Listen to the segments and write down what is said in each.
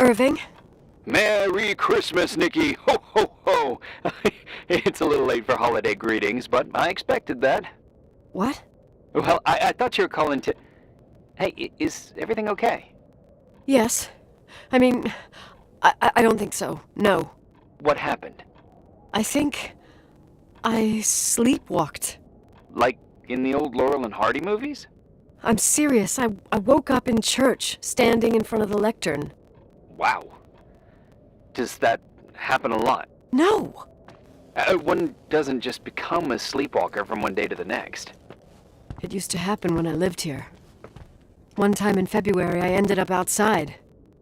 Irving? Merry Christmas, Nikki! Ho, ho, ho! It's a little late for holiday greetings, but I expected that. What? Well, I thought you were calling to... Hey, is everything okay? Yes. I mean, I don't think so. No. What happened? I think I sleepwalked. Like in the old Laurel and Hardy movies? I'm serious. I woke up in church, standing in front of the lectern. Wow. Does that happen a lot? No! One doesn't just become a sleepwalker from one day to the next. It used to happen when I lived here. One time in February, I ended up outside.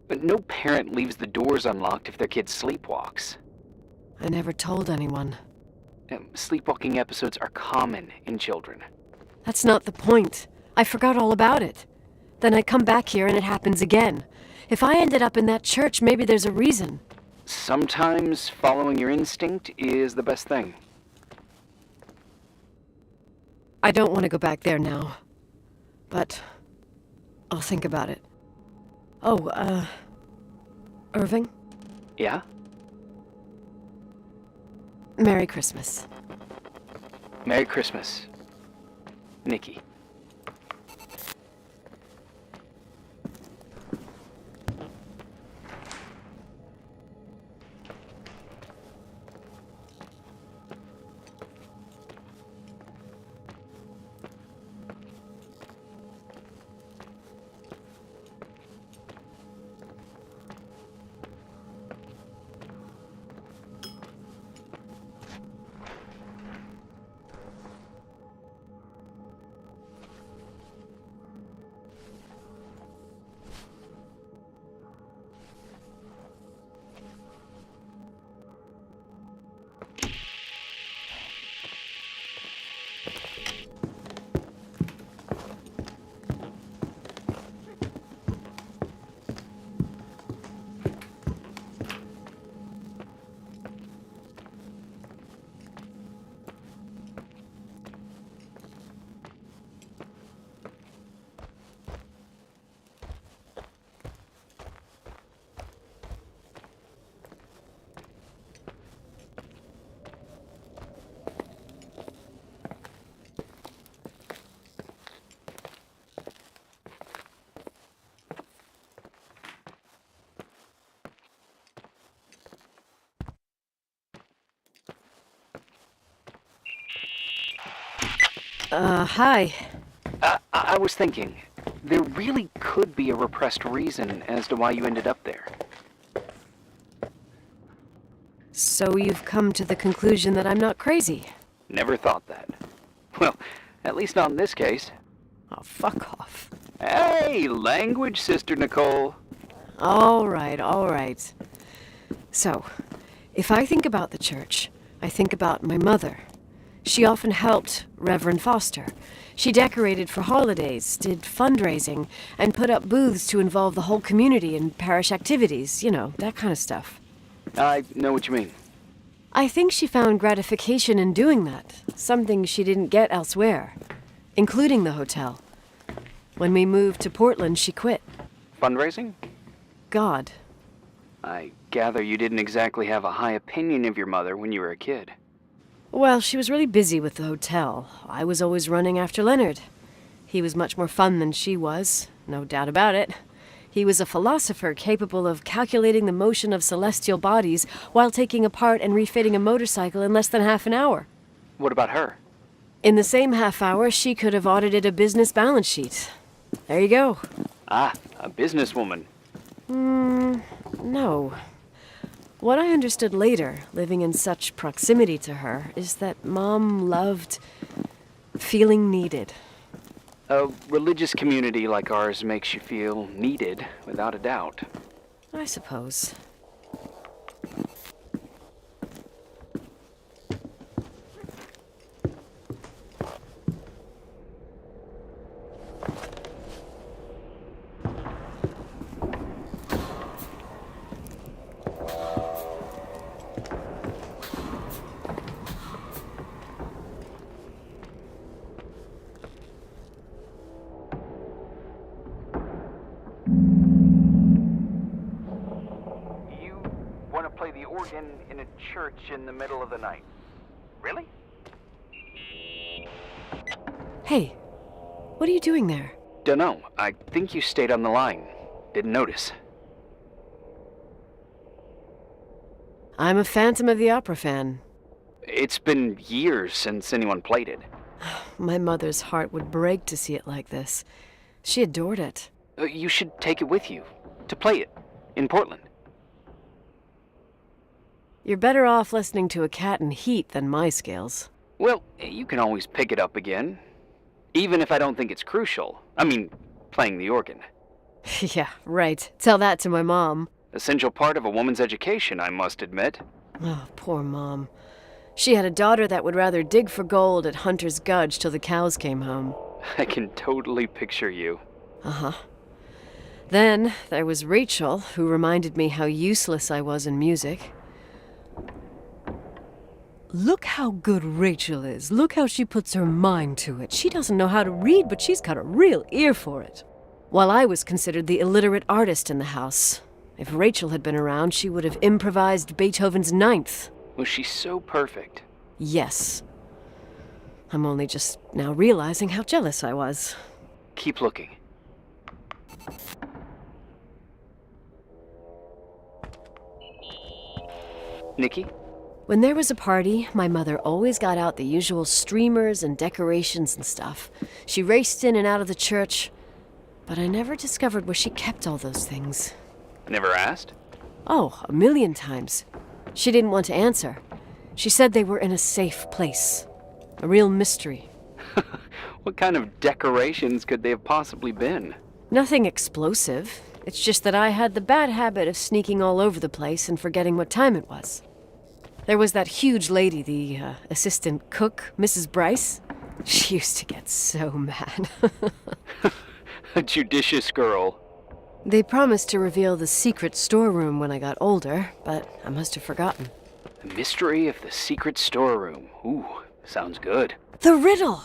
But no parent leaves the doors unlocked if their kid sleepwalks. I never told anyone. Sleepwalking episodes are common in children. That's not the point. I forgot all about it. Then I come back here and it happens again. If I ended up in that church, maybe there's a reason. Sometimes following your instinct is the best thing. I don't want to go back there now. But I'll think about it. Oh, Irving? Yeah? Merry Christmas. Merry Christmas, Nikki. Hi. I was thinking, there really could be a repressed reason as to why you ended up there. So you've come to the conclusion that I'm not crazy? Never thought that. Well, at least not in this case. Oh, fuck off. Hey, language, Sister Nicole. All right. So, if I think about the church, I think about my mother. She often helped Reverend Foster. She decorated for holidays, did fundraising, and put up booths to involve the whole community in parish activities, you know, that kind of stuff. I know what you mean. I think she found gratification in doing that, something she didn't get elsewhere, including the hotel. When we moved to Portland, she quit. Fundraising? God. I gather you didn't exactly have a high opinion of your mother when you were a kid. Well, she was really busy with the hotel. I was always running after Leonard. He was much more fun than she was, no doubt about it. He was a philosopher capable of calculating the motion of celestial bodies while taking apart and refitting a motorcycle in less than half an hour. What about her? In the same half hour, she could have audited a business balance sheet. There you go. Ah, a businesswoman. No. What I understood later, living in such proximity to her, is that Mom loved feeling needed. A religious community like ours makes you feel needed, without a doubt. I suppose. organ in a church in the middle of the night. Really? Hey, what are you doing there? Dunno. I think you stayed on the line. Didn't notice. I'm a Phantom of the Opera fan. It's been years since anyone played it. My mother's heart would break to see it like this. She adored it. You should take it with you. To play it. In Portland. You're better off listening to a cat in heat than my scales. Well, you can always pick it up again. Even if I don't think it's crucial. I mean, playing the organ. Yeah, right. Tell that to my mom. Essential part of a woman's education, I must admit. Oh, poor Mom. She had a daughter that would rather dig for gold at Hunter's Gulch till the cows came home. I can totally picture you. Uh-huh. Then there was Rachel, who reminded me how useless I was in music. Look how good Rachel is. Look how she puts her mind to it. She doesn't know how to read, but she's got a real ear for it. While I was considered the illiterate artist in the house. If Rachel had been around, she would have improvised Beethoven's Ninth. Was she so perfect? Yes. I'm only just now realizing how jealous I was. Keep looking. Nikki? When there was a party, my mother always got out the usual streamers and decorations and stuff. She raced in and out of the church, but I never discovered where she kept all those things. Never asked? Oh, 1,000,000 times. She didn't want to answer. She said they were in a safe place. A real mystery. What kind of decorations could they have possibly been? Nothing explosive. It's just that I had the bad habit of sneaking all over the place and forgetting what time it was. There was that huge lady, the assistant cook, Mrs. Bryce. She used to get so mad. A judicious girl. They promised to reveal the secret storeroom when I got older, but I must have forgotten. The mystery of the secret storeroom. Ooh, sounds good. The riddle!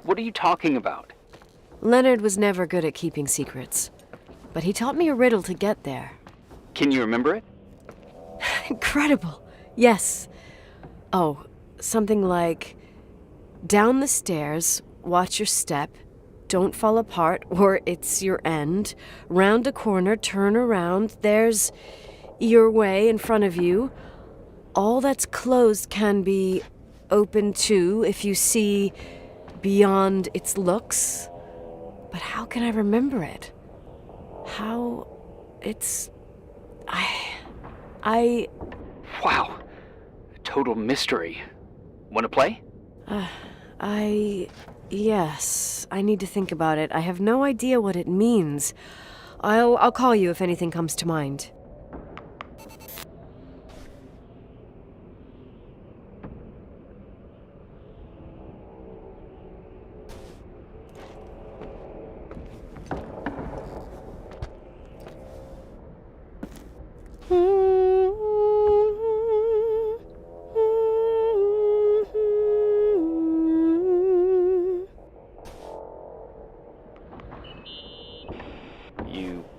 What are you talking about? Leonard was never good at keeping secrets, but he taught me a riddle to get there. Can you remember it? Incredible! Yes. Oh, something like, down the stairs, watch your step, don't fall apart or it's your end, round a corner, turn around, there's your way in front of you. All that's closed can be open too if you see beyond its looks. But how can I remember it? How it's... I... Wow. A total mystery. Want to play? Yes, I need to think about it. I have no idea what it means. I'll call you if anything comes to mind.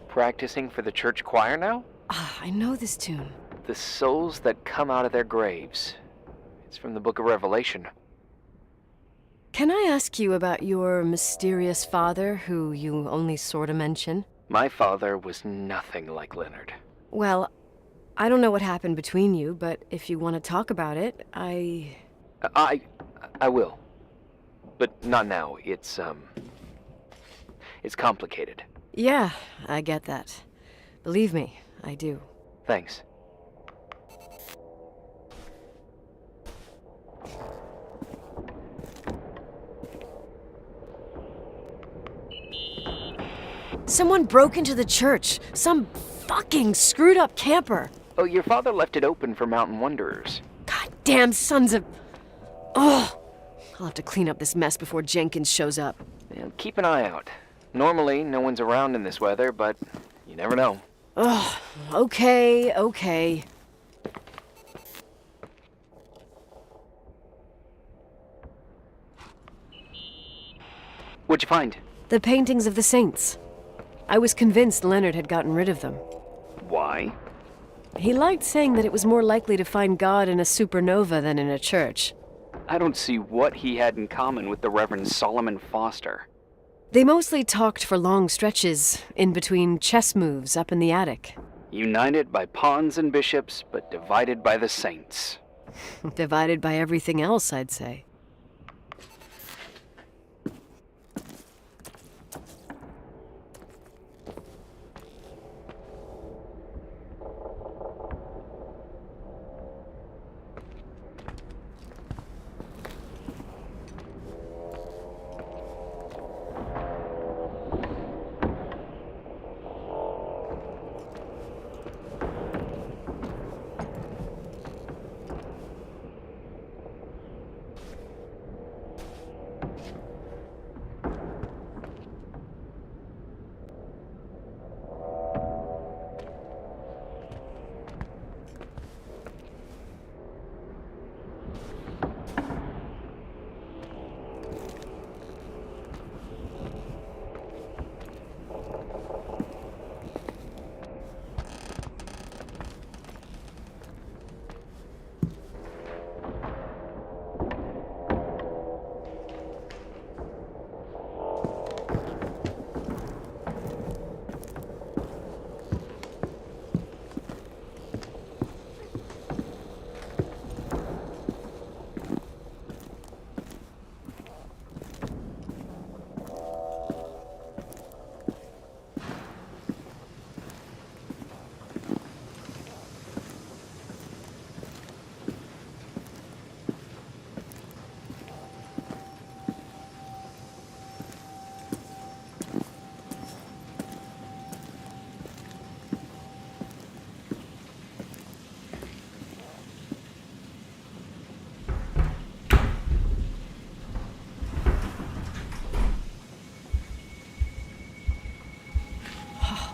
Practicing for the church choir now? I know this tune. The souls that come out of their graves. It's from the book of Revelation. Can I ask you about your mysterious father, who you only sort of mention? My father was nothing like Leonard. Well, I don't know what happened between you, but if you want to talk about it, I will. But not now. It's complicated. Yeah, I get that. Believe me, I do. Thanks. Someone broke into the church. Some fucking screwed up camper. Oh, your father left it open for mountain wanderers. Goddamn sons of... Oh! I'll have to clean up this mess before Jenkins shows up. Yeah, keep an eye out. Normally, no one's around in this weather, but you never know. Ugh, okay. What'd you find? The paintings of the saints. I was convinced Leonard had gotten rid of them. Why? He liked saying that it was more likely to find God in a supernova than in a church. I don't see what he had in common with the Reverend Solomon Foster. They mostly talked for long stretches, in between chess moves up in the attic. United by pawns and bishops, but divided by the saints. Divided by everything else, I'd say.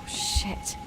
Shit.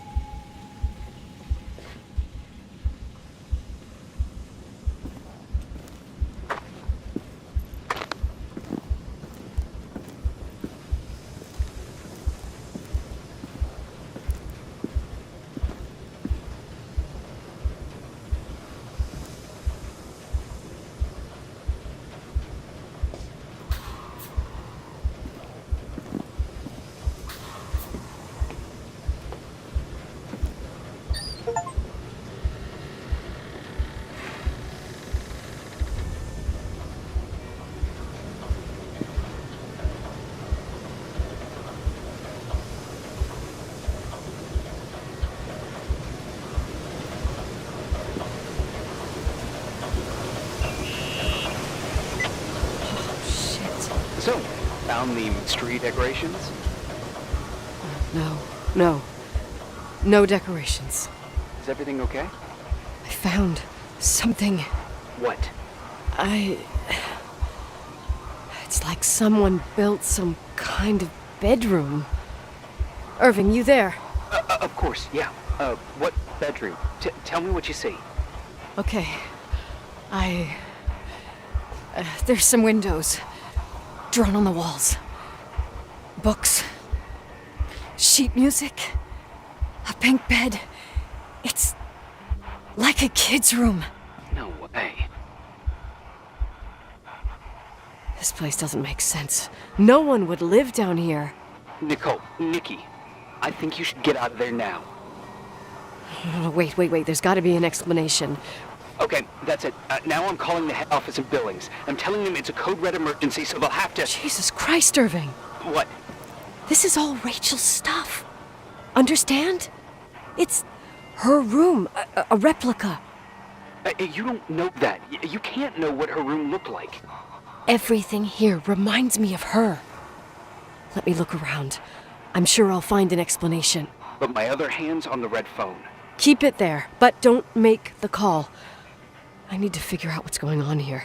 So, found the mystery decorations? No decorations. Is everything okay? I found something. What? It's like someone built some kind of bedroom. Irving, you there? Of course, yeah. What bedroom? Tell me what you see. Okay. There's some windows. Drawn on the walls. Books. Sheet music. A pink bed. It's like a kid's room. No way. This place doesn't make sense. No one would live down here. Nikki, I think you should get out of there now. Wait. There's got to be an explanation. Okay, that's it. Now I'm calling the head office in Billings. I'm telling them it's a code red emergency, so they'll have to... Jesus Christ, Irving. What? This is all Rachel's stuff. Understand? It's her room, a replica. You don't know that. You can't know what her room looked like. Everything here reminds me of her. Let me look around. I'm sure I'll find an explanation. But my other hand's on the red phone. Keep it there, but don't make the call. I need to figure out what's going on here.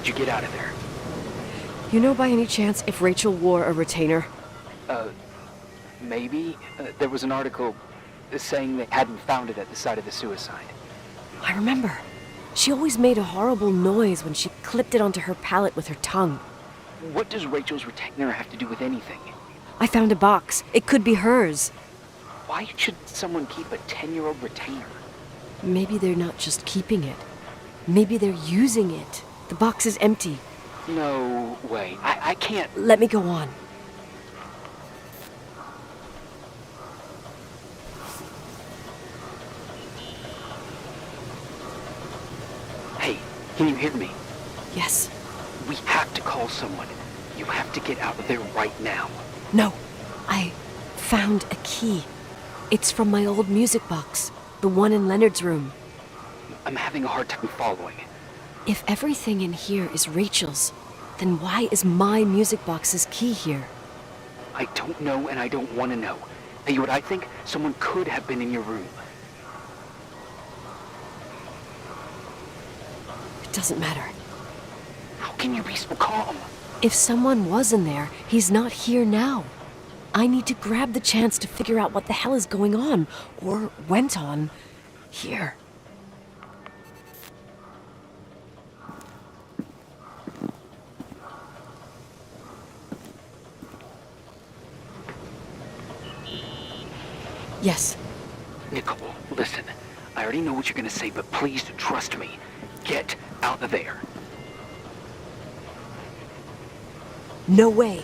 did you get out of there? You know by any chance if Rachel wore a retainer? Maybe. There was an article saying they hadn't found it at the site of the suicide. I remember. She always made a horrible noise when she clipped it onto her palate with her tongue. What does Rachel's retainer have to do with anything? I found a box. It could be hers. Why should someone keep a 10-year-old retainer? Maybe they're not just keeping it. Maybe they're using it. The box is empty. No way. I can't... Let me go on. Hey, can you hear me? Yes. We have to call someone. You have to get out of there right now. No. I found a key. It's from my old music box. The one in Leonard's room. I'm having a hard time following. If everything in here is Rachel's, then why is my music box's key here? I don't know and I don't want to know. Tell you what I think? Someone could have been in your room. It doesn't matter. How can you be so calm? If someone was in there, he's not here now. I need to grab the chance to figure out what the hell is going on, or went on, here. Yes. Nicole, listen. I already know what you're gonna say, but please trust me. Get out of there. No way.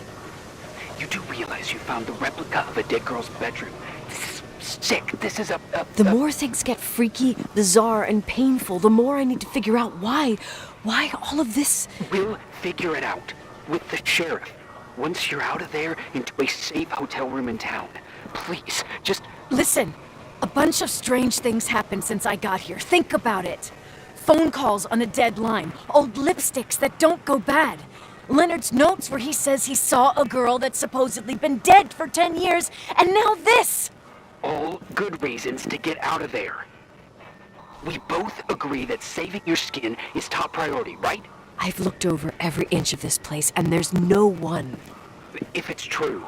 You do realize you found the replica of a dead girl's bedroom. This is sick. This is The more things get freaky, bizarre, and painful, the more I need to figure out why. Why all of this? We'll figure it out. With the sheriff. Once you're out of there, into a safe hotel room in town. Please, just... Listen, a bunch of strange things happened since I got here. Think about it. Phone calls on a dead line. Old lipsticks that don't go bad. Leonard's notes where he says he saw a girl that's supposedly been dead for 10 years, and now this! All good reasons to get out of there. We both agree that saving your skin is top priority, right? I've looked over every inch of this place, and there's no one. If it's true,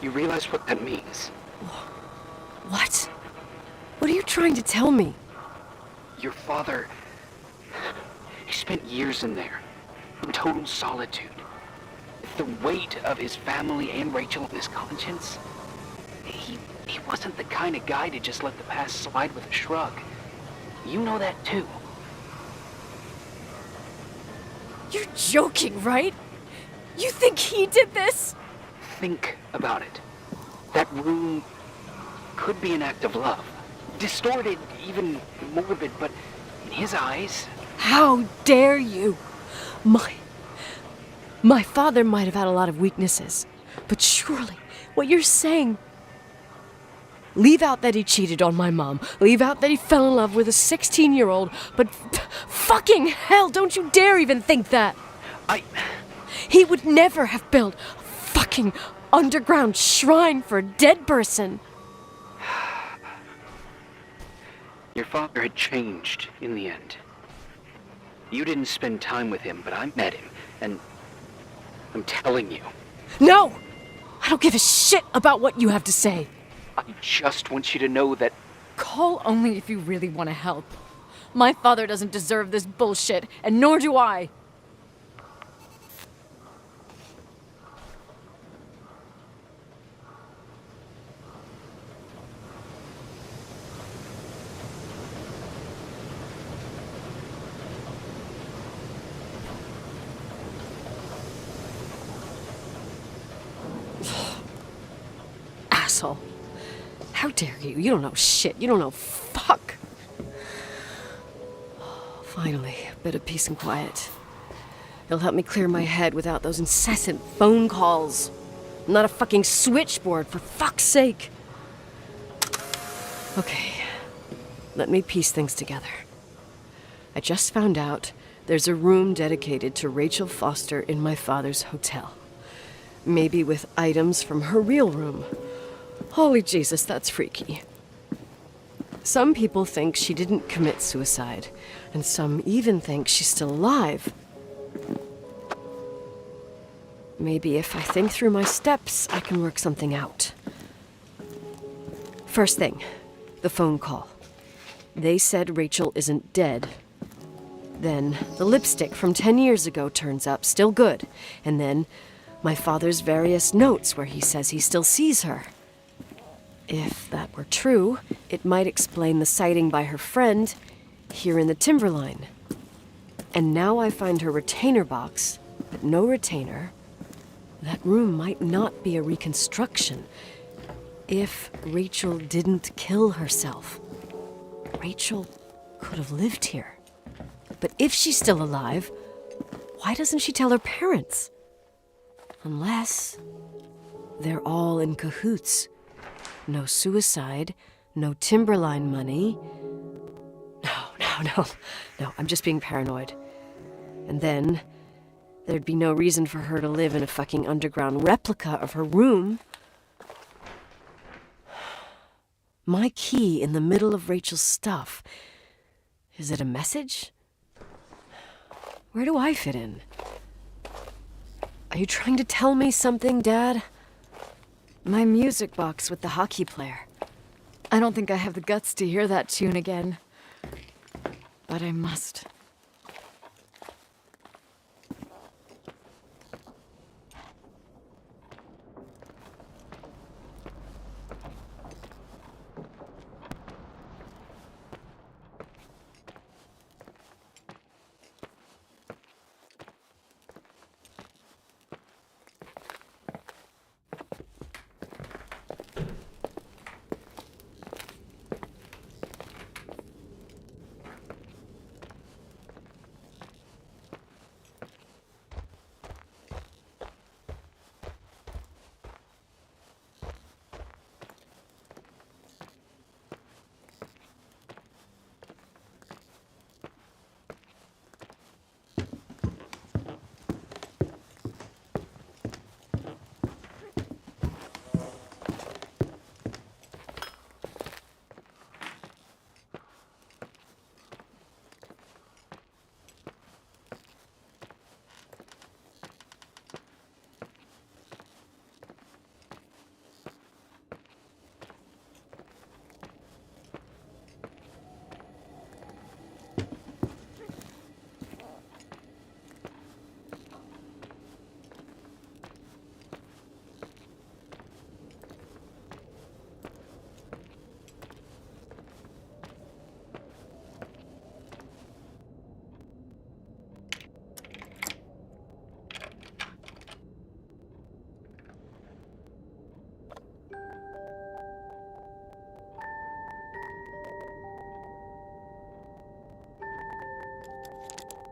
you realize what that means. What? What are you trying to tell me? Your father, he spent years in there, in total solitude. The weight of his family and Rachel on his conscience. He wasn't the kind of guy to just let the past slide with a shrug. You know that too. You're joking, right? You think he did this? Think about it. That room could be an act of love. Distorted, even morbid, but in his eyes... How dare you? My father might have had a lot of weaknesses, but surely what you're saying... Leave out that he cheated on my mom. Leave out that he fell in love with a 16-year-old, but fucking hell, don't you dare even think that! He would never have built a fucking underground shrine for a dead person. Your father had changed in the end. You didn't spend time with him, but I met him, and I'm telling you. No! I don't give a shit about what you have to say. I just want you to know that... Call only if you really want to help. My father doesn't deserve this bullshit, and nor do I. Asshole. How dare you? You don't know shit. You don't know fuck. Finally, a bit of peace and quiet. It'll help me clear my head without those incessant phone calls. I'm not a fucking switchboard, for fuck's sake. Okay, let me piece things together. I just found out there's a room dedicated to Rachel Foster in my father's hotel. Maybe with items from her real room. Holy Jesus, that's freaky. Some people think she didn't commit suicide, And some even think she's still alive. Maybe if I think through my steps, I can work something out. First thing, the phone call. They said Rachel isn't dead. Then the lipstick from 10 years ago turns up, still good. And then my father's various notes where he says he still sees her. If that were true, it might explain the sighting by her friend here in the timberline. And now I find her retainer box, but no retainer. That room might not be a reconstruction. If Rachel didn't kill herself, Rachel could have lived here. But if she's still alive, why doesn't she tell her parents? Unless they're all in cahoots. No suicide, no timberline money. No, I'm just being paranoid. And then there'd be no reason for her to live in a fucking underground replica of her room. My key in the middle of Rachel's stuff. Is it a message? Where do I fit in? Are you trying to tell me something, Dad? My music box with the hockey player. I don't think I have the guts to hear that tune again. But I must.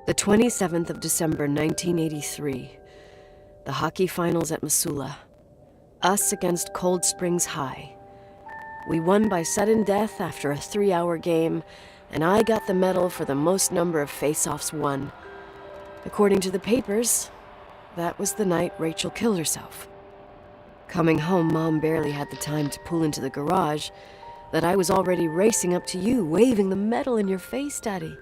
The 27th of December, 1983. The hockey finals at Missoula. Us against Cold Springs High. We won by sudden death after a 3-hour game, and I got the medal for the most number of face-offs won. According to the papers, that was the night Rachel killed herself. Coming home, Mom barely had the time to pull into the garage that I was already racing up to you, waving the medal in your face, Daddy.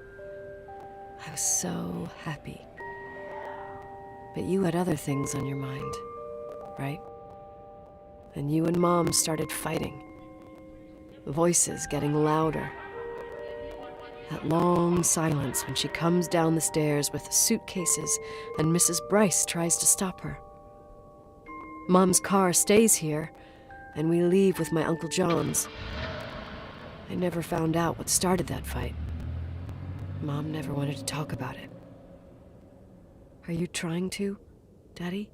I was so happy. But you had other things on your mind, right? And you and Mom started fighting. Voices getting louder. That long silence when she comes down the stairs with the suitcases and Mrs. Bryce tries to stop her. Mom's car stays here, and we leave with my Uncle John's. I never found out what started that fight. Mom never wanted to talk about it. Are you trying to, Daddy?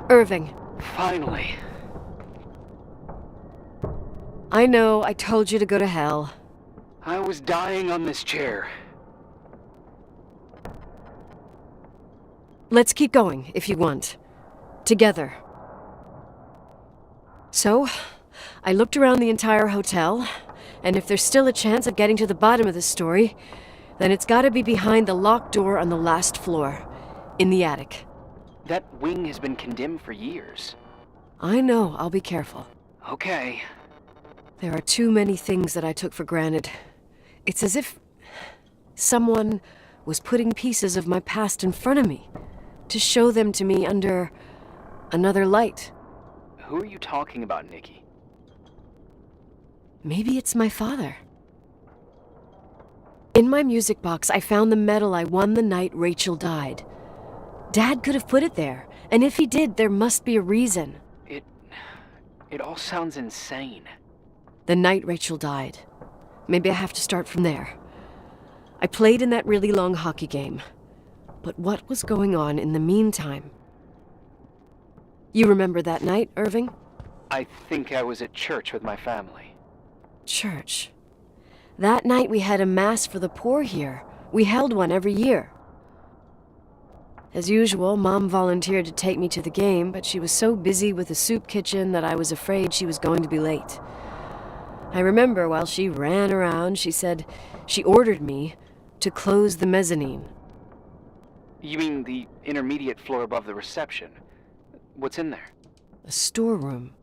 Irving. Finally. I know, I told you to go to hell. I was dying on this chair. Let's keep going, if you want. Together. So, I looked around the entire hotel, and if there's still a chance of getting to the bottom of this story, then it's gotta be behind the locked door on the last floor, in the attic. That wing has been condemned for years. I know, I'll be careful. Okay. There are too many things that I took for granted. It's as if someone was putting pieces of my past in front of me, to show them to me under another light. Who are you talking about, Nikki? Maybe it's my father. In my music box, I found the medal I won the night Rachel died. Dad could have put it there, and if he did, there must be a reason. It all sounds insane. The night Rachel died. Maybe I have to start from there. I played in that really long hockey game. But what was going on in the meantime? You remember that night, Irving? I think I was at church with my family. Church. That night we had a mass for the poor here. We held one every year. As usual, Mom volunteered to take me to the game, but she was so busy with the soup kitchen that I was afraid she was going to be late. I remember while she ran around, she said she ordered me to close the mezzanine. You mean the intermediate floor above the reception? What's in there? A storeroom.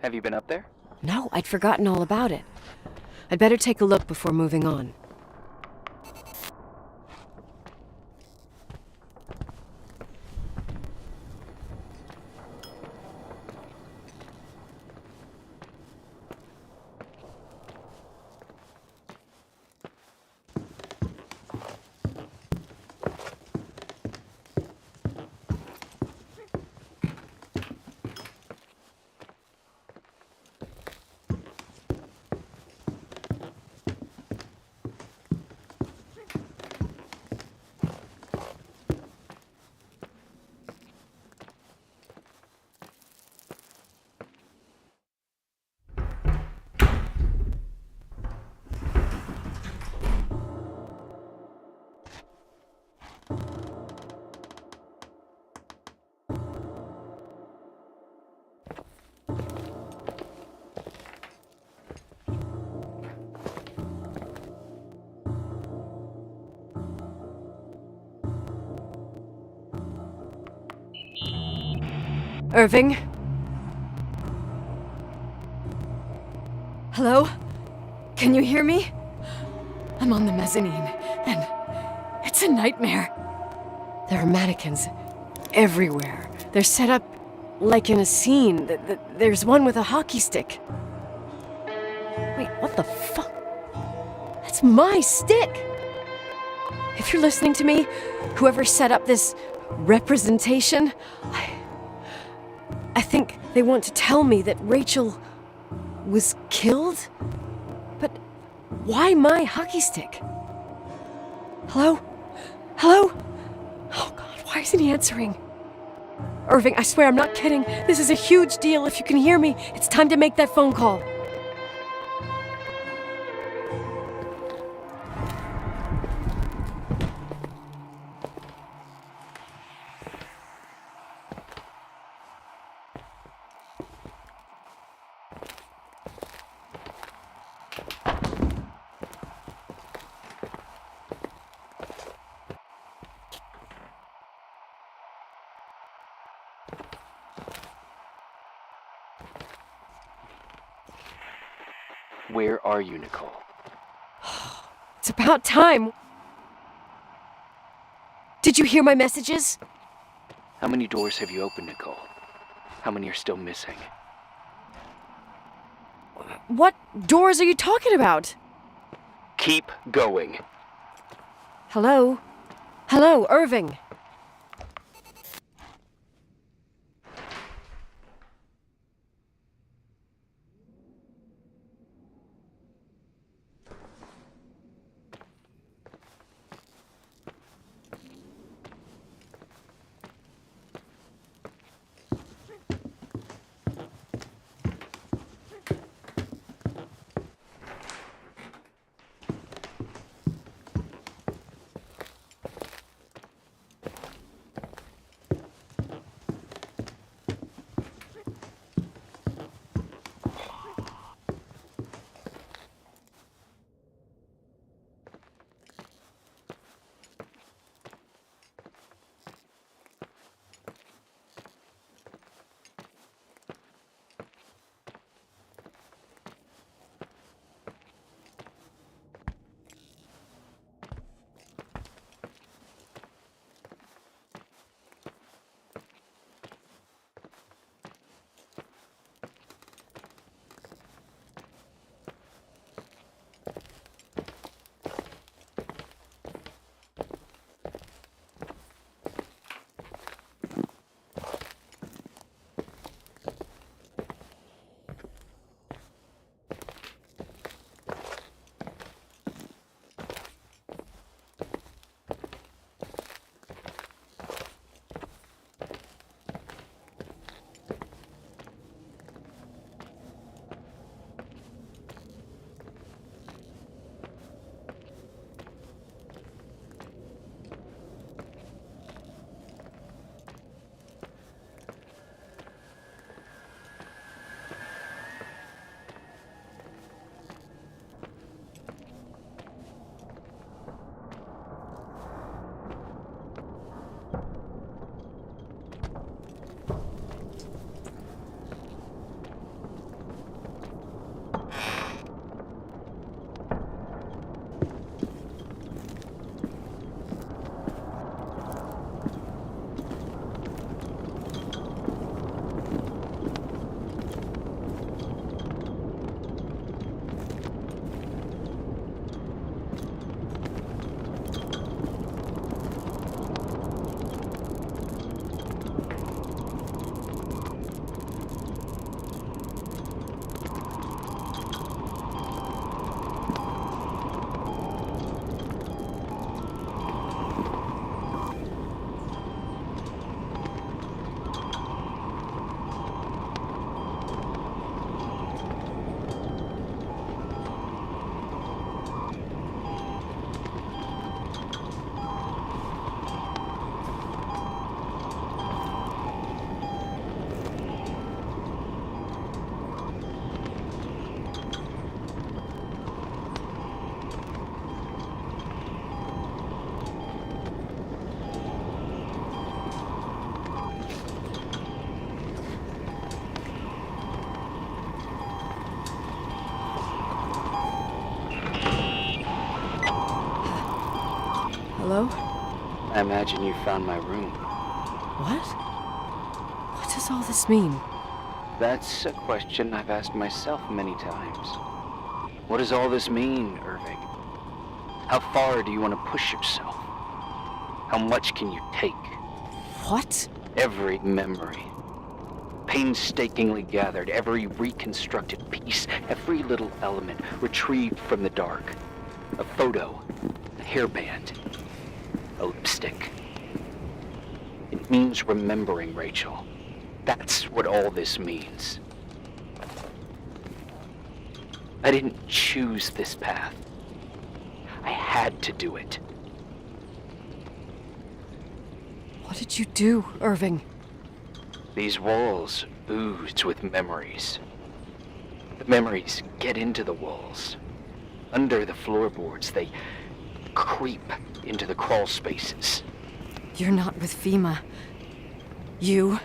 Have you been up there? No, I'd forgotten all about it. I'd better take a look before moving on. Irving? Hello? Can you hear me? I'm on the mezzanine, and it's a nightmare. There are mannequins everywhere. They're set up like in a scene. There's one with a hockey stick. Wait, what the fuck? That's my stick! If you're listening to me, whoever set up this representation, I think they want to tell me that Rachel was killed? But why my hockey stick? Hello? Hello? Oh God, why isn't he answering? Irving, I swear I'm not kidding. This is a huge deal. If you can hear me, it's time to make that phone call. Where are you, Nicole? It's about time. Did you hear my messages? How many doors have you opened, Nicole? How many are still missing? What doors are you talking about? Keep going. Hello? Hello, Irving. I imagine you found my room. What? What does all this mean? That's a question I've asked myself many times. What does all this mean, Irving? How far do you want to push yourself? How much can you take? What? Every memory. Painstakingly gathered, every reconstructed piece, every little element retrieved from the dark. A photo, a hairband, a lipstick. It means remembering, Rachel. That's what all this means. I didn't choose this path. I had to do it. What did you do, Irving? These walls ooze with memories. The memories get into the walls. Under the floorboards, they creep into the crawl spaces. You're not with FEMA. You...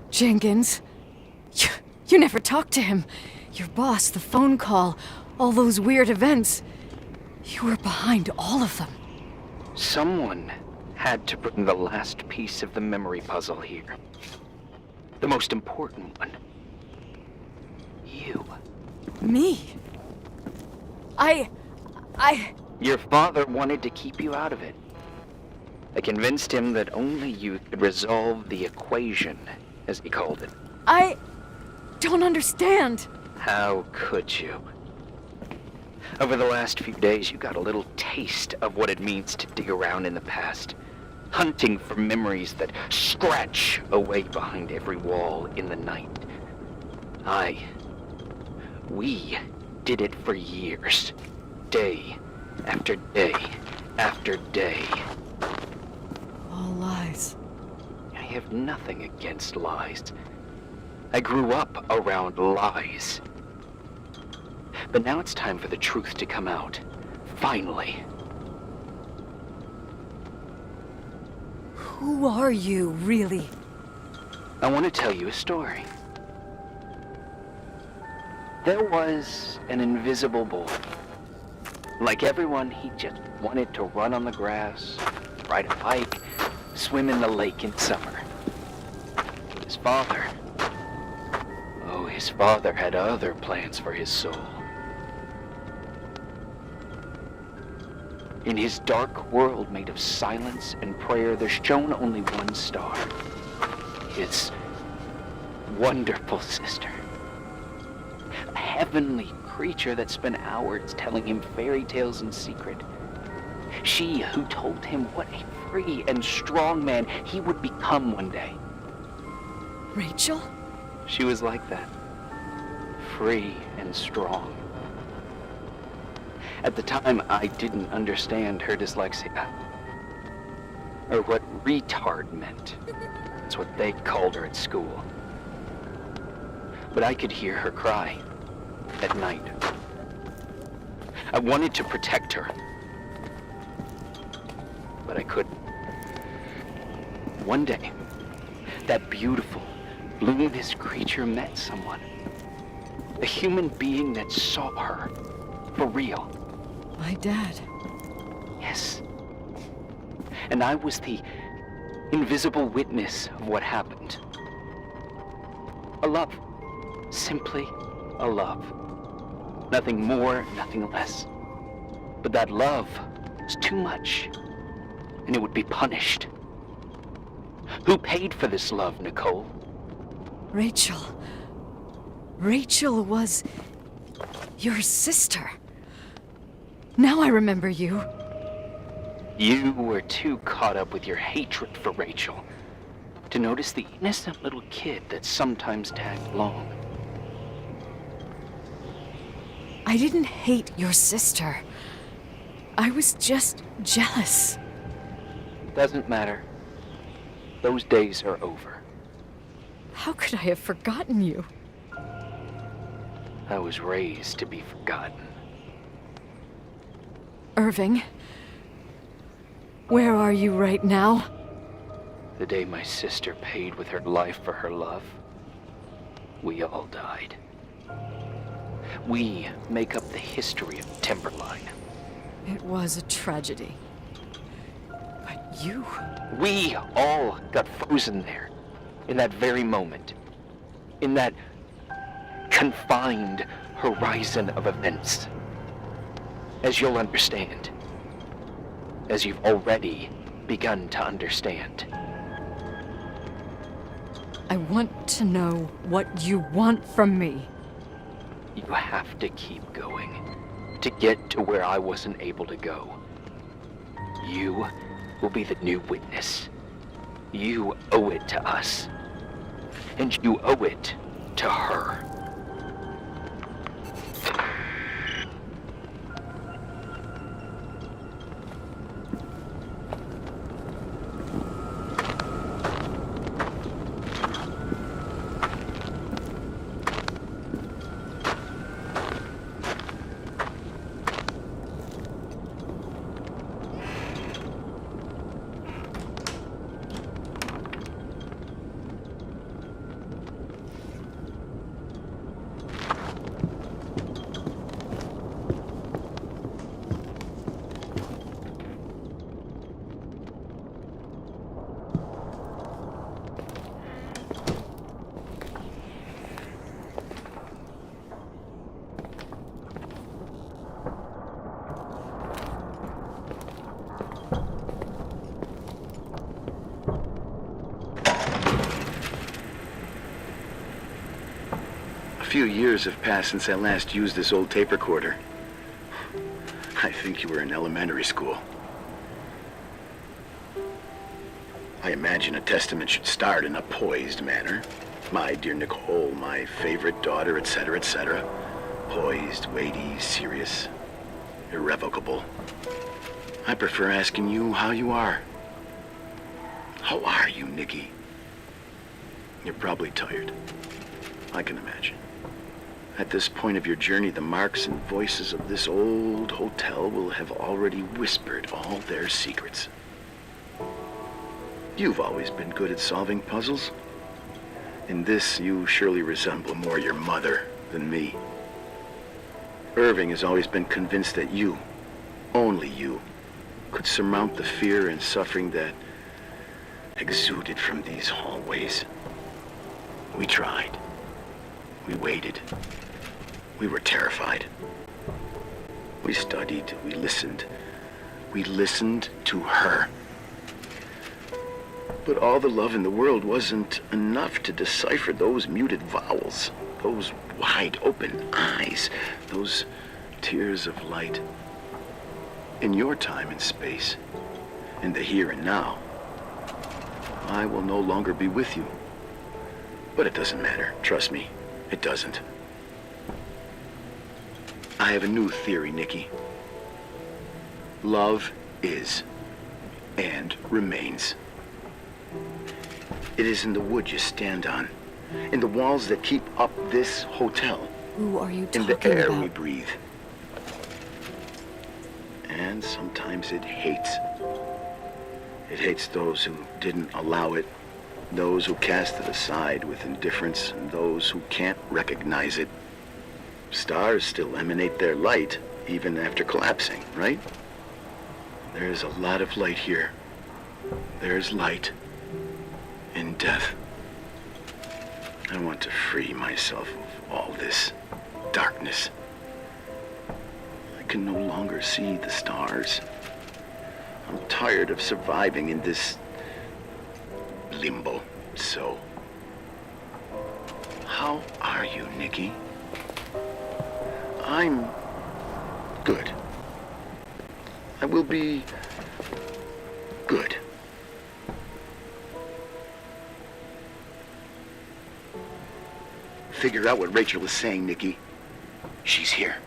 Jenkins... You never talked to him. Your boss, the phone call, all those weird events. You were behind all of them. Someone had to bring the last piece of the memory puzzle here. The most important one. You. Me? Your father wanted to keep you out of it. I convinced him that only you could resolve the equation, as he called it. I don't understand. How could you? Over the last few days, you got a little taste of what it means to dig around in the past. Hunting for memories that scratch away behind every wall in the night. We did it for years. Day after day after day. All lies. I have nothing against lies. I grew up around lies. But now it's time for the truth to come out. Finally. Who are you, really? I want to tell you a story. There was an invisible boy. Like everyone, he just wanted to run on the grass, ride a bike, swim in the lake in summer. His father had other plans for his soul. In his dark world made of silence and prayer, there shone only one star. His wonderful sister. A heavenly creature that spent hours telling him fairy tales in secret. She who told him what a free and strong man he would become one day. Rachel? She was like that. Free and strong. At the time, I didn't understand her dyslexia. Or what retard meant. That's what they called her at school. But I could hear her cry at night. I wanted to protect her. But I couldn't. One day, that beautiful, luminous creature met someone. A human being that saw her. For real. My dad. Yes. And I was the invisible witness of what happened. A love. Simply a love. Nothing more, nothing less. But that love was too much, and it would be punished. Who paid for this love, Nicole? Rachel. Rachel was your sister. Now I remember you. You were too caught up with your hatred for Rachel to notice the innocent little kid that sometimes tagged along. I didn't hate your sister. I was just jealous. Doesn't matter. Those days are over. How could I have forgotten you? I was raised to be forgotten. Irving, where are you right now? The day my sister paid with her life for her love, we all died. We make up the history of Timberline. It was a tragedy. But You? We all got frozen there, in that very moment, in that confined horizon of events. As you'll understand, as you've already begun to understand. I want to know what you want from me. You have to keep going to get to where I wasn't able to go. You will be the new witness. You owe it to us. And you owe it to her. A few years have passed since I last used this old tape recorder. I think you were in elementary school. I imagine a testament should start in a poised manner. My dear Nicole, my favorite daughter, etc., etc. Poised, weighty, serious, irrevocable. I prefer asking you how you are. How are you, Nikki? You're probably tired. I can imagine. At this point of your journey, the marks and voices of this old hotel will have already whispered all their secrets. You've always been good at solving puzzles. In this, you surely resemble more your mother than me. Irving has always been convinced that you, only you, could surmount the fear and suffering that exuded from these hallways. We tried. We waited. We were terrified. We studied. We listened. We listened to her. But all the love in the world wasn't enough to decipher those muted vowels, those wide open eyes, those tears of light. In your time and space, in the here and now, I will no longer be with you. But it doesn't matter. Trust me, it doesn't. I have a new theory, Nikki. Love is and remains. It is in the wood you stand on, in the walls that keep up this hotel, Who are you in talking the air about? we breathe. And sometimes it hates. It hates those who didn't allow it, those who cast it aside with indifference, and those who can't recognize it. Stars still emanate their light, even after collapsing, right? There's a lot of light here. There's light in death. I want to free myself of all this darkness. I can no longer see the stars. I'm tired of surviving in this limbo. So, how are you, Nikki? I'm good. I will be good. Figure out what Rachel is saying, Nikki. She's here.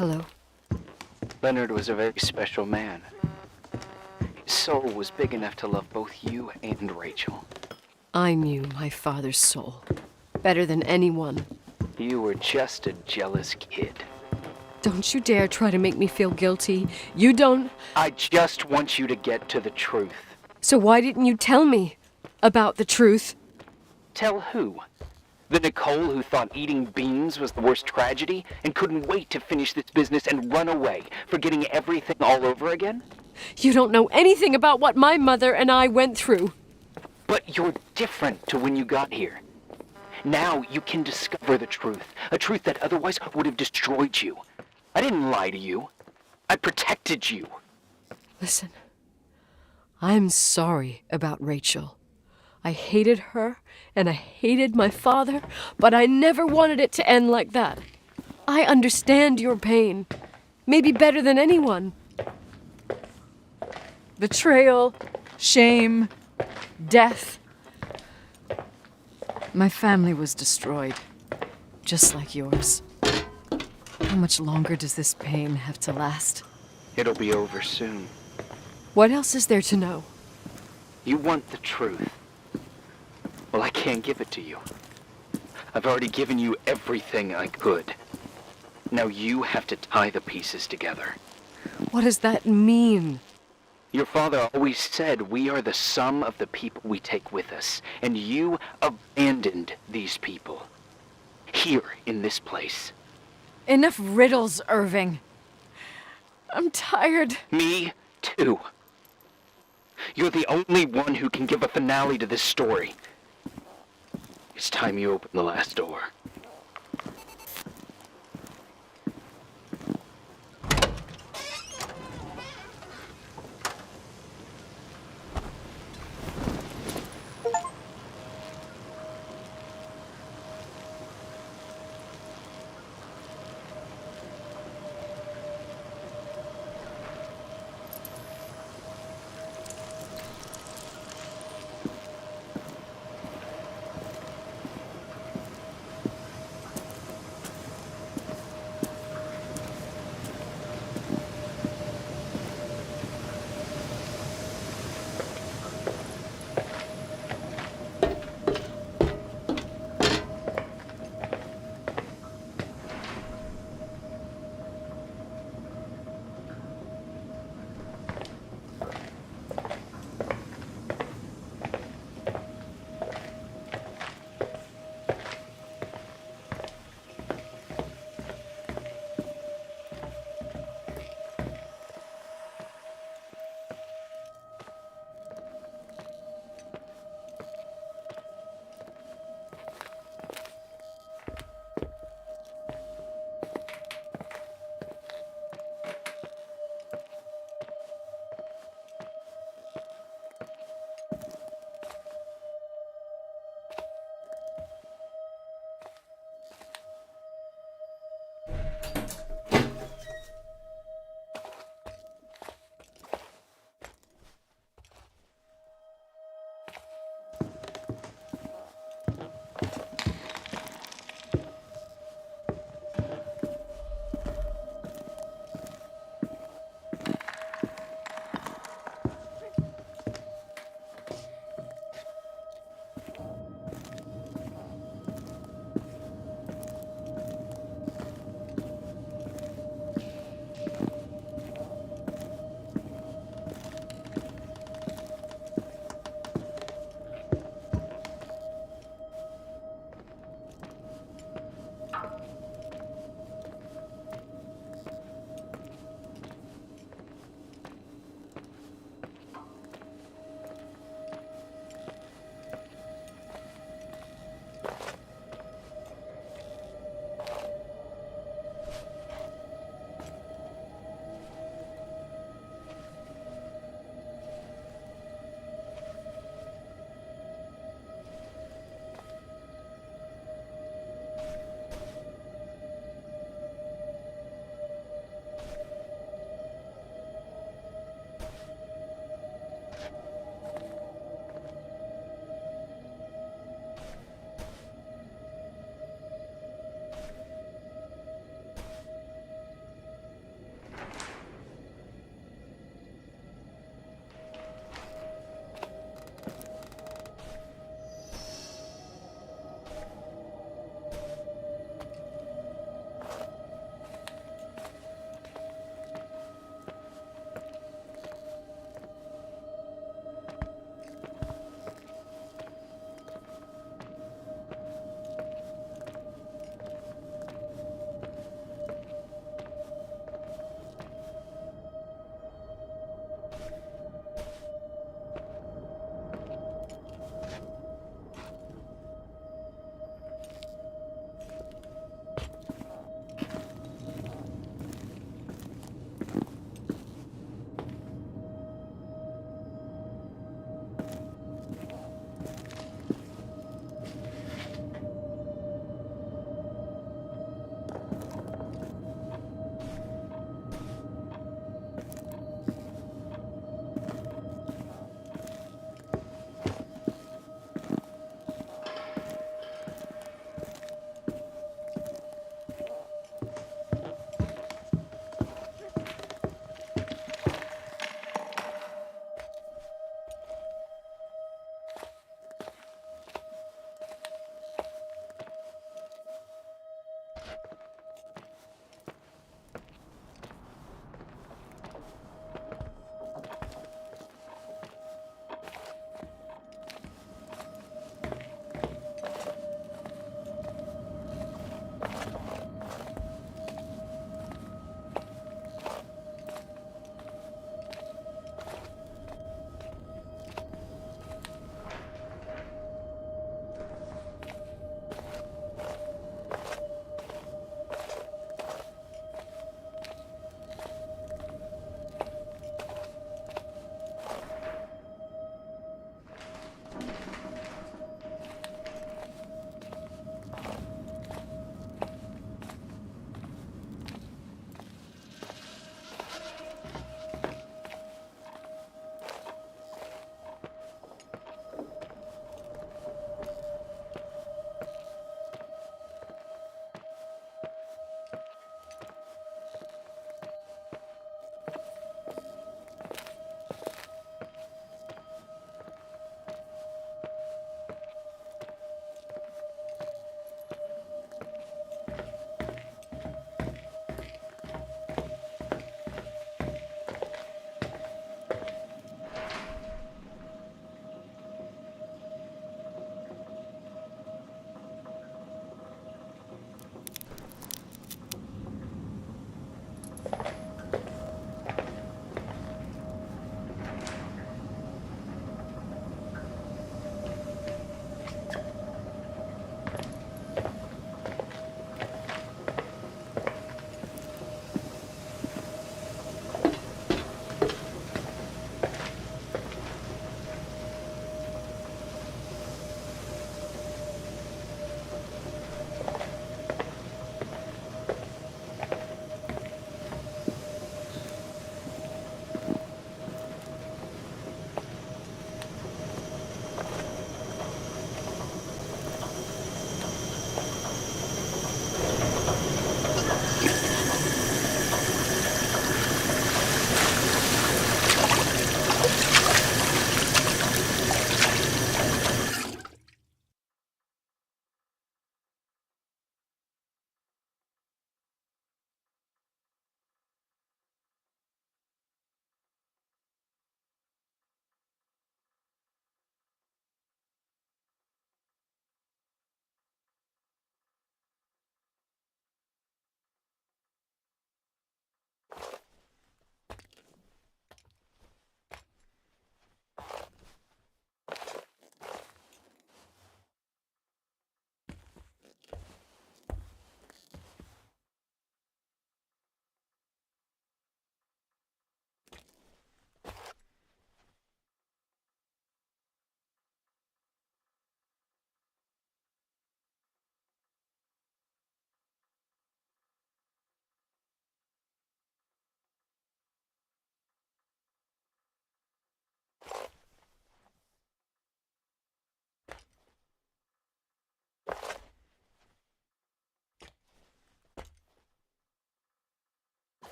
Hello. Leonard was a very special man. His soul was big enough to love both you and Rachel. I knew my father's soul better than anyone. You were just a jealous kid. Don't you dare try to make me feel guilty. You don't... I just want you to get to the truth. So why didn't you tell me about the truth? Tell who? The Nicole who thought eating beans was the worst tragedy and couldn't wait to finish this business and run away, forgetting everything all over again? You don't know anything about what my mother and I went through. But you're different to when you got here. Now you can discover the truth, a truth that otherwise would have destroyed you. I didn't lie to you. I protected you. Listen, I'm sorry about Rachel. I hated her, and I hated my father, but I never wanted it to end like that. I understand your pain, maybe better than anyone. Betrayal, shame, death. My family was destroyed, just like yours. How much longer does this pain have to last? It'll be over soon. What else is there to know? You want the truth. Well, I can't give it to you. I've already given you everything I could. Now you have to tie the pieces together. What does that mean? Your father always said we are the sum of the people we take with us, and you abandoned these people. Here, in this place. Enough riddles, Irving. I'm tired. Me, too. You're the only one who can give a finale to this story. It's time you open the last door.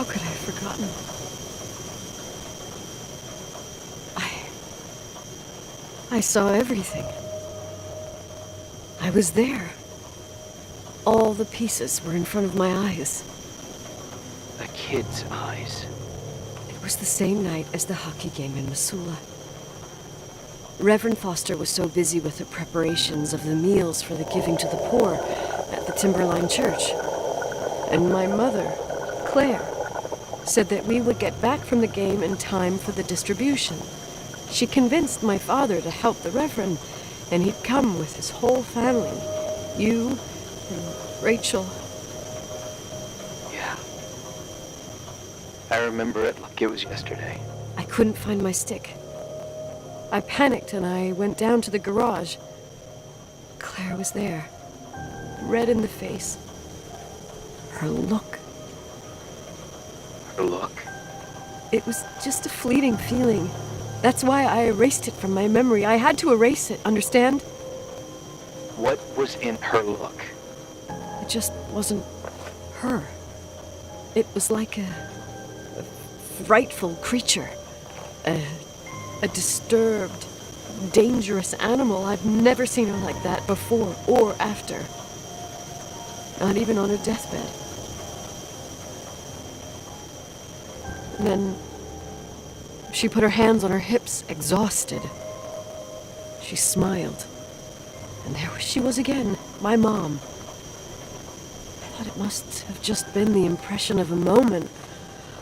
How could I have forgotten? I saw everything. I was there. All the pieces were in front of my eyes. A kid's eyes. It was the same night as the hockey game in Missoula. Reverend Foster was so busy with the preparations of the meals for the giving to the poor at the Timberline Church. And my mother, Claire, said that we would get back from the game in time for the distribution. She convinced my father to help the Reverend, and he'd come with his whole family. You and Rachel. Yeah. I remember it like it was yesterday. I couldn't find my stick. I panicked and I went down to the garage. Claire was there, red in the face. Her look. Her look? It was just a fleeting feeling. That's why I erased it from my memory. I had to erase it, understand? What was in her look? It just wasn't her. It was like a frightful creature. A disturbed, dangerous animal. I've never seen her like that before or after. Not even on her deathbed. And then she put her hands on her hips, exhausted. She smiled. And there she was again, my mom. I thought it must have just been the impression of a moment.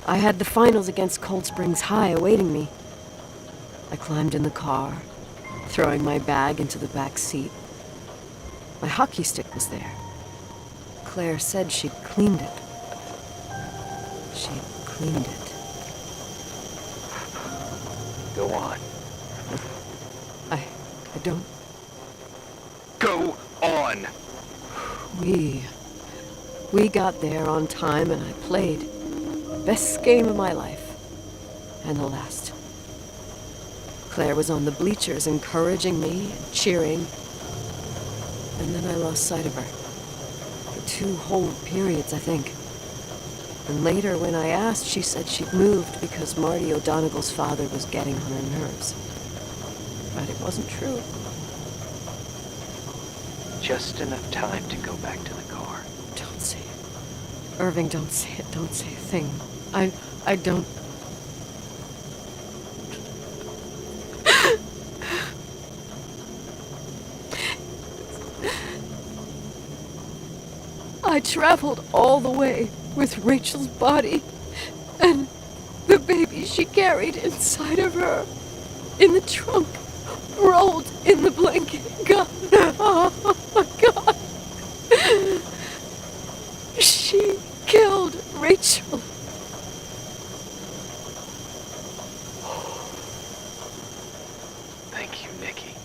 I had the finals against Cold Springs High awaiting me. I climbed in the car, throwing my bag into the back seat. My hockey stick was there. Claire said she'd cleaned it. She'd cleaned it. Go on. I don't... Go on! We got there on time and I played. Best game of my life. And the last. Claire was on the bleachers encouraging me and cheering. And then I lost sight of her. For 2 whole periods, I think. And later, when I asked, she said she'd moved because Marty O'Donegal's father was getting on her nerves. But it wasn't true. Just enough time to go back to the car. Don't say it. Irving, don't say it. Don't say a thing. I don't... I traveled all the way with Rachel's body and the baby she carried inside of her in the trunk, rolled in the blanket. God, oh my God. She killed Rachel. Thank you, Nikki.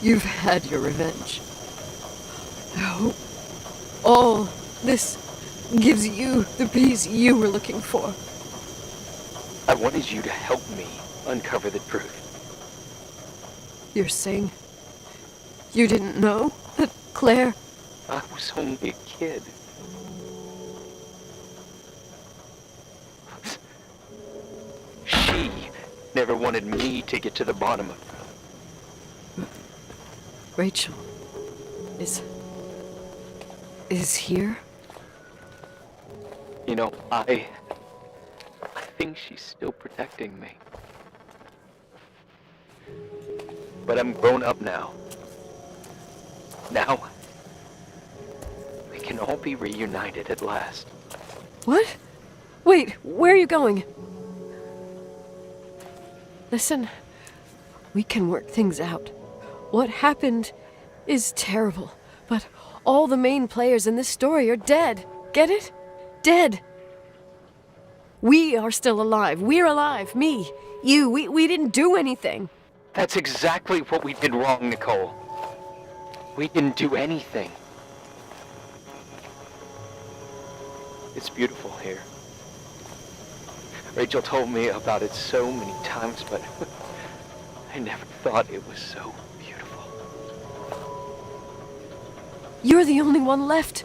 You've had your revenge. I hope all this gives you the peace you were looking for. I wanted you to help me uncover the truth. You're saying you didn't know that Claire... I was only a kid. She never wanted me to get to the bottom of it. Rachel is here? You know, I think she's still protecting me. But I'm grown up now. Now, we can all be reunited at last. What? Wait, where are you going? Listen, we can work things out. What happened is terrible, but all the main players in this story are dead. Get it? Dead. We are still alive. We're alive. Me, you, we didn't do anything. That's exactly what we did wrong, Nicole. We didn't do anything. It's beautiful here. Rachel told me about it so many times, but I never thought it was so beautiful. You're the only one left.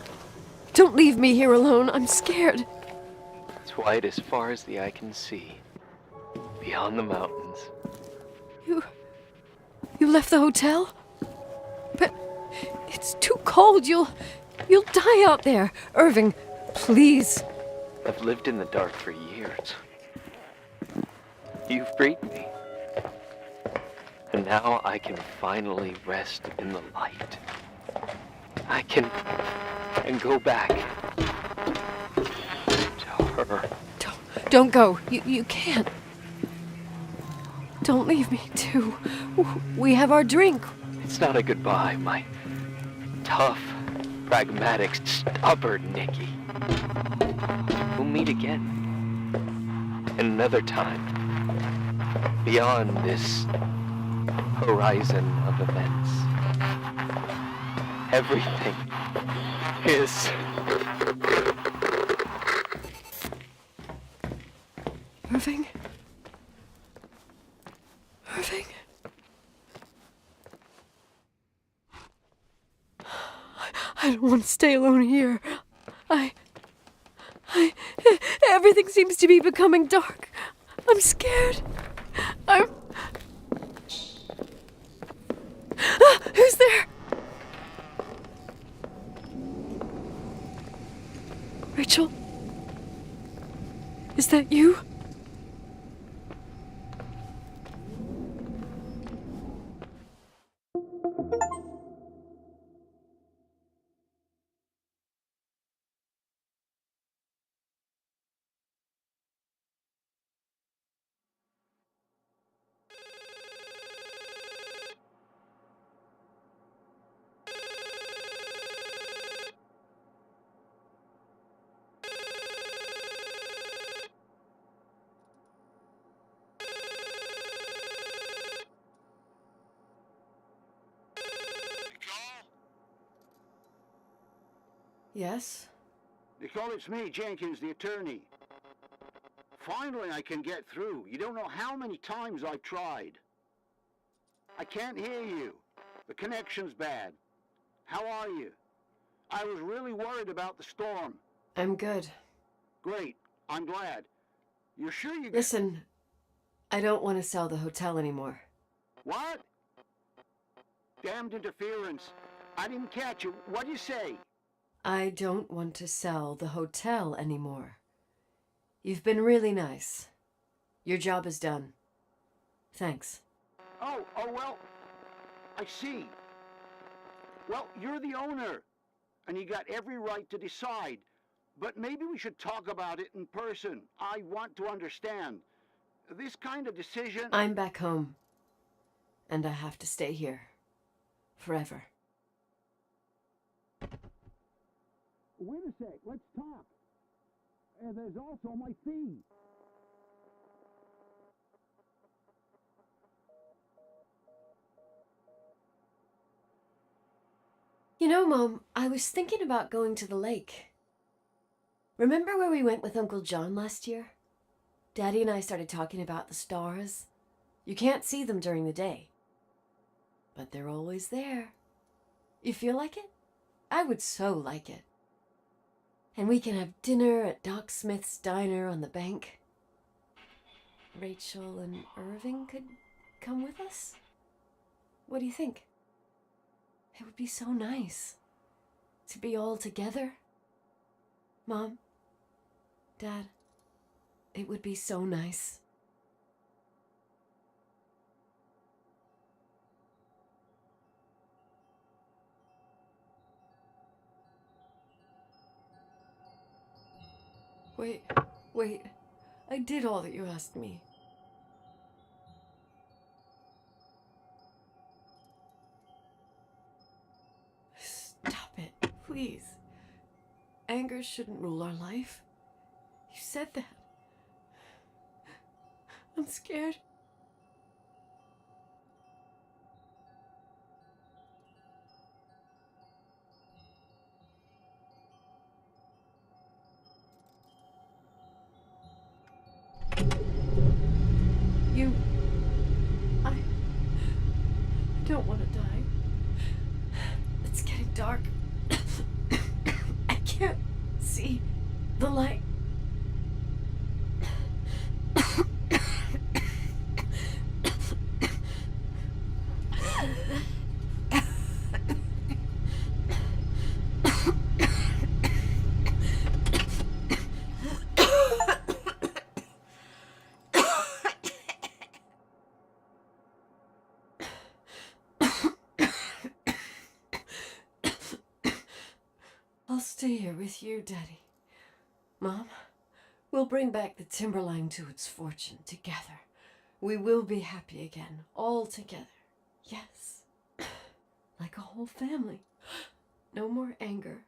Don't leave me here alone. I'm scared. It's white as far as the eye can see, beyond the mountains. You left the hotel? But it's too cold. You'll die out there. Irving, please. I've lived in the dark for years. You've freed me. And now I can finally rest in the light. I can go back to her. Don't go. You can't. Don't leave me, too. We have our drink. It's not a goodbye, my tough, pragmatic, stubborn Nikki. We'll meet again. Another time. Beyond this horizon of events. Everything is... Irving? Irving? I don't want to stay alone here. Everything seems to be becoming dark. I'm scared. Who's there? Rachel? Is that you? Yes? Nicole, it's me, Jenkins, the attorney. Finally, I can get through. You don't know how many times I've tried. I can't hear you. The connection's bad. How are you? I was really worried about the storm. I'm good. Great. I'm glad. You're sure you... Listen, I don't want to sell the hotel anymore. What? Damned interference. I didn't catch you. What'd you say? I don't want to sell the hotel anymore. You've been really nice. Your job is done. Thanks. Oh, well, I see. Well, you're the owner, and you got every right to decide. But maybe we should talk about it in person. I want to understand. This kind of decision... I'm back home, and I have to stay here. Forever. Wait a sec, let's talk. There's also my fee. You know, Mom, I was thinking about going to the lake. Remember where we went with Uncle John last year? Daddy and I started talking about the stars. You can't see them during the day, but they're always there. You feel like it? I would so like it. And we can have dinner at Doc Smith's diner on the bank. Rachel and Irving could come with us? What do you think? It would be so nice to be all together. Mom, Dad, it would be so nice. Wait. I did all that you asked me. Stop it, please. Anger shouldn't rule our life. You said that. I'm scared. See the light. I'll stay here with you, Daddy. Mom, we'll bring back the Timberline to its fortune together. We will be happy again, all together. Yes. Like a whole family. No more anger.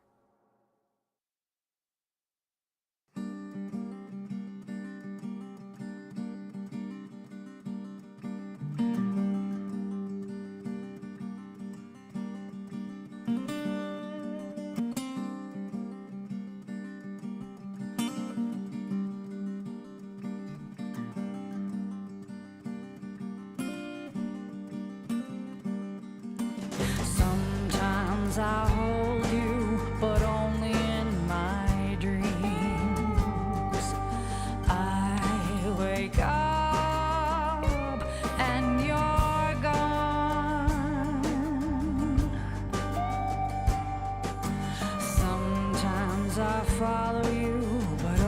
Sometimes I hold you, but only in my dreams. I wake up and you're gone. Sometimes I follow you, but